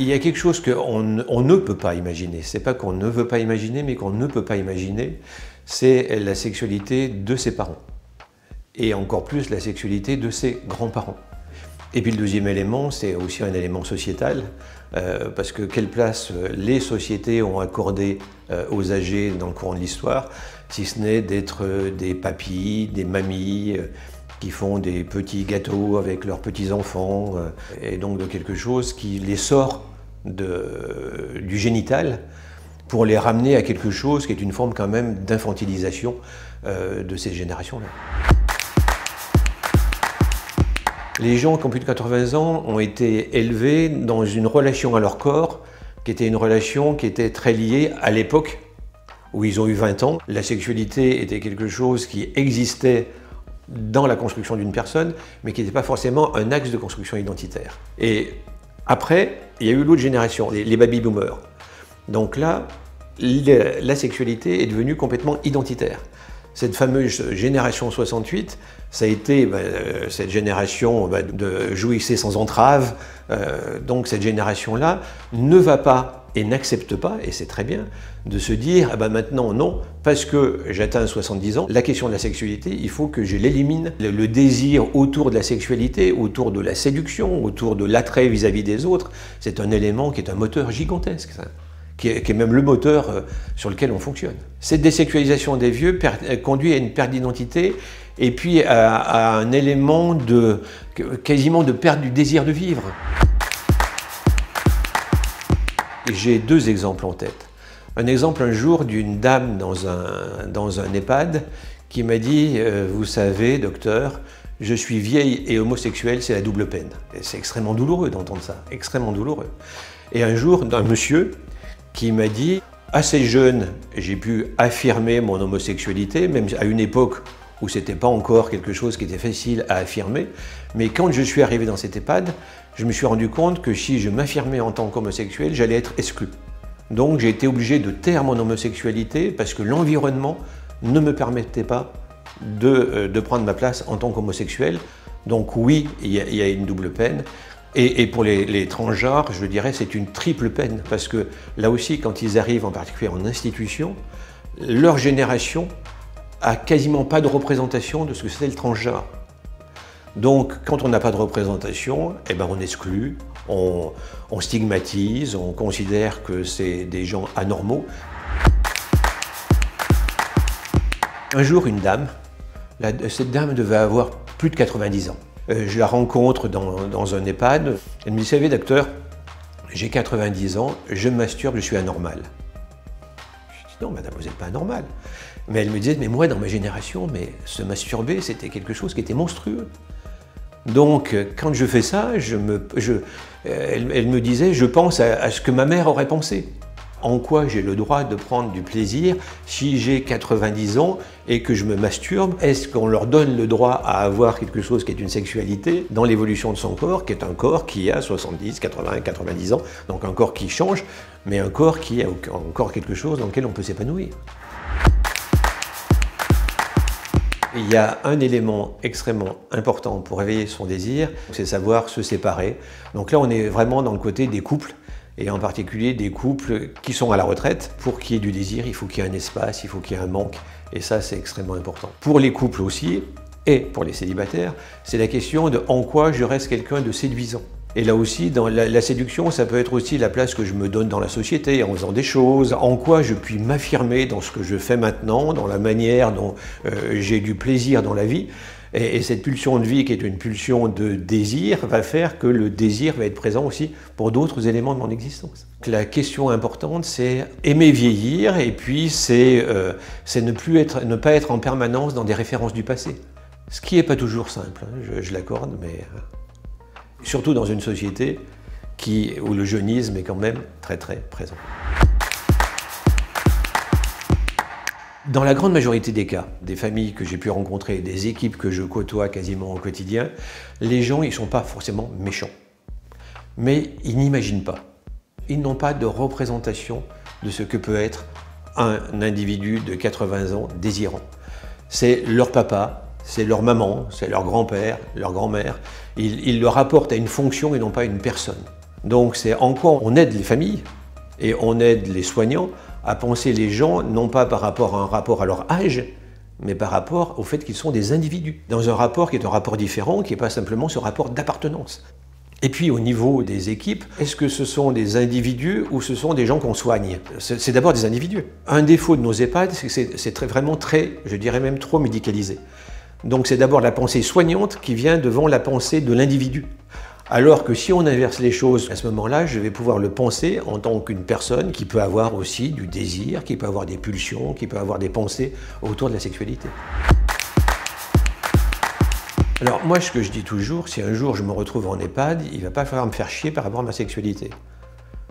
y a quelque chose qu'on ne peut pas imaginer. C'est pas qu'on ne veut pas imaginer, mais qu'on ne peut pas imaginer. C'est la sexualité de ses parents. Et encore plus la sexualité de ses grands-parents. Et puis le deuxième élément, c'est aussi un élément sociétal, parce que quelle place les sociétés ont accordé aux âgés dans le courant de l'histoire, si ce n'est d'être des papis, des mamies, qui font des petits gâteaux avec leurs petits-enfants, et donc de quelque chose qui les sort du génital pour les ramener à quelque chose qui est une forme quand même d'infantilisation de ces générations-là. Les gens qui ont plus de 80 ans ont été élevés dans une relation à leur corps qui était une relation qui était très liée à l'époque où ils ont eu 20 ans. La sexualité était quelque chose qui existait dans la construction d'une personne, mais qui n'était pas forcément un axe de construction identitaire. Et après, il y a eu l'autre génération, les baby-boomers. Donc là, la sexualité est devenue complètement identitaire. Cette fameuse génération 68, ça a été cette génération de jouissez sans entrave. Donc cette génération-là ne va pas et n'accepte pas, et c'est très bien, de se dire ah maintenant non, parce que j'atteins 70 ans, la question de la sexualité, il faut que je l'élimine. Le désir autour de la sexualité, autour de la séduction, autour de l'attrait vis-à-vis des autres, c'est un élément qui est un moteur gigantesque, ça. Qui est même le moteur sur lequel on fonctionne. Cette désexualisation des vieux conduit à une perte d'identité et puis à un élément quasiment de perte du désir de vivre. J'ai deux exemples en tête. Un exemple un jour d'une dame dans un EHPAD qui m'a dit « Vous savez, docteur, je suis vieille et homosexuelle, c'est la double peine. » C'est extrêmement douloureux d'entendre ça, extrêmement douloureux. Et un jour, un monsieur qui m'a dit « Assez jeune, j'ai pu affirmer mon homosexualité, même à une époque où ce n'était pas encore quelque chose qui était facile à affirmer, mais quand je suis arrivé dans cet EHPAD, je me suis rendu compte que si je m'affirmais en tant qu'homosexuel, j'allais être exclu. Donc j'ai été obligé de taire mon homosexualité parce que l'environnement ne me permettait pas de prendre ma place en tant qu'homosexuel. Donc oui, il y a une double peine. Et pour les transgenres, je dirais c'est une triple peine, parce que là aussi, quand ils arrivent en particulier en institution, leur génération a quasiment pas de représentation de ce que c'est le transgenre. Donc quand on n'a pas de représentation, eh ben, on exclut, on stigmatise, on considère que c'est des gens anormaux. Un jour, une dame, cette dame devait avoir plus de 90 ans. Je la rencontre dans un EHPAD. Elle me dit « Vous savez, docteur, j'ai 90 ans, je masturbe, je suis anormal. » Je dis « Non, madame, vous n'êtes pas anormal. » Mais elle me disait « Mais moi, dans ma génération, se masturber, c'était quelque chose qui était monstrueux. » Donc, quand je fais ça, elle me disait « Je pense à ce que ma mère aurait pensé. » En quoi j'ai le droit de prendre du plaisir si j'ai 90 ans et que je me masturbe? Est-ce qu'on leur donne le droit à avoir quelque chose qui est une sexualité dans l'évolution de son corps, qui est un corps qui a 70, 80, 90 ans, donc un corps qui change, mais un corps qui a encore quelque chose dans lequel on peut s'épanouir? Il y a un élément extrêmement important pour réveiller son désir, c'est savoir se séparer. Donc là, on est vraiment dans le côté des couples, et en particulier des couples qui sont à la retraite. Pour qu'il y ait du désir, il faut qu'il y ait un espace, il faut qu'il y ait un manque, et ça, c'est extrêmement important. Pour les couples aussi, et pour les célibataires, c'est la question de en quoi je reste quelqu'un de séduisant. Et là aussi, dans la séduction, ça peut être aussi la place que je me donne dans la société, en faisant des choses, en quoi je puis m'affirmer dans ce que je fais maintenant, dans la manière dont j'ai du plaisir dans la vie. Et cette pulsion de vie, qui est une pulsion de désir, va faire que le désir va être présent aussi pour d'autres éléments de mon existence. La question importante, c'est aimer vieillir, et puis c'est ne pas être en permanence dans des références du passé. Ce qui n'est pas toujours simple, hein, je l'accorde, mais surtout dans une société où le jeunisme est quand même très très présent. Dans la grande majorité des cas, des familles que j'ai pu rencontrer, des équipes que je côtoie quasiment au quotidien, les gens, ils ne sont pas forcément méchants. Mais ils n'imaginent pas. Ils n'ont pas de représentation de ce que peut être un individu de 80 ans désirant. C'est leur papa, c'est leur maman, c'est leur grand-père, leur grand-mère. Ils le rapportent à une fonction et non pas à une personne. Donc c'est en quoi on aide les familles et on aide les soignants à penser les gens non pas par rapport à un rapport à leur âge, mais par rapport au fait qu'ils sont des individus, dans un rapport qui est un rapport différent, qui n'est pas simplement ce rapport d'appartenance. Et puis au niveau des équipes, est-ce que ce sont des individus ou ce sont des gens qu'on soigne? C'est d'abord des individus. Un défaut de nos EHPAD, c'est que c'est vraiment très, je dirais même trop médicalisé. Donc c'est d'abord la pensée soignante qui vient devant la pensée de l'individu. Alors que si on inverse les choses, à ce moment-là, je vais pouvoir le penser en tant qu'une personne qui peut avoir aussi du désir, qui peut avoir des pulsions, qui peut avoir des pensées autour de la sexualité. Alors moi, ce que je dis toujours, si un jour je me retrouve en EHPAD, il ne va pas falloir me faire chier par rapport à ma sexualité.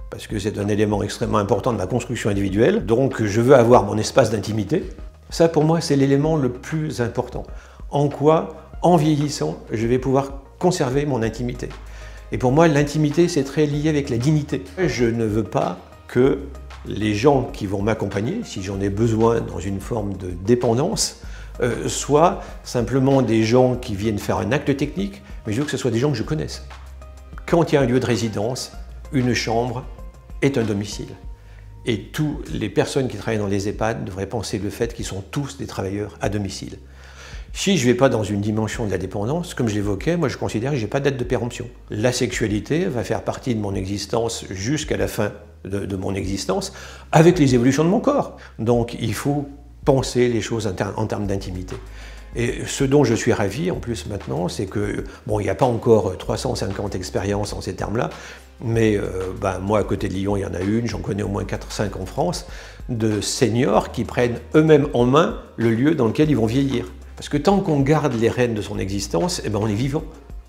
Parce que c'est un élément extrêmement important de ma construction individuelle, donc je veux avoir mon espace d'intimité. Ça, pour moi, c'est l'élément le plus important. En quoi, en vieillissant, je vais pouvoir conserver mon intimité. Et pour moi, l'intimité, c'est très lié avec la dignité. Je ne veux pas que les gens qui vont m'accompagner, si j'en ai besoin dans une forme de dépendance, soient simplement des gens qui viennent faire un acte technique, mais je veux que ce soit des gens que je connaisse. Quand il y a un lieu de résidence, une chambre est un domicile. Et toutes les personnes qui travaillent dans les EHPAD devraient penser le fait qu'ils sont tous des travailleurs à domicile. Si je ne vais pas dans une dimension de la dépendance, comme je l'évoquais, moi je considère que je n'ai pas de date de péremption. La sexualité va faire partie de mon existence jusqu'à la fin de mon existence, avec les évolutions de mon corps. Donc il faut penser les choses en termes d'intimité. Et ce dont je suis ravi en plus maintenant, c'est que, bon, il n'y a pas encore 350 expériences en ces termes-là, mais moi à côté de Lyon, il y en a une, j'en connais au moins 4-5 en France, de seniors qui prennent eux-mêmes en main le lieu dans lequel ils vont vieillir. Parce que tant qu'on garde les rênes de son existence, on est vivant.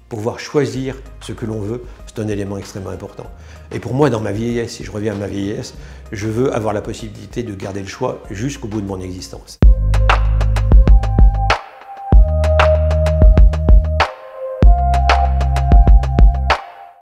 Pouvoir choisir ce que l'on veut, c'est un élément extrêmement important. Et pour moi, dans ma vieillesse, si je reviens à ma vieillesse, je veux avoir la possibilité de garder le choix jusqu'au bout de mon existence.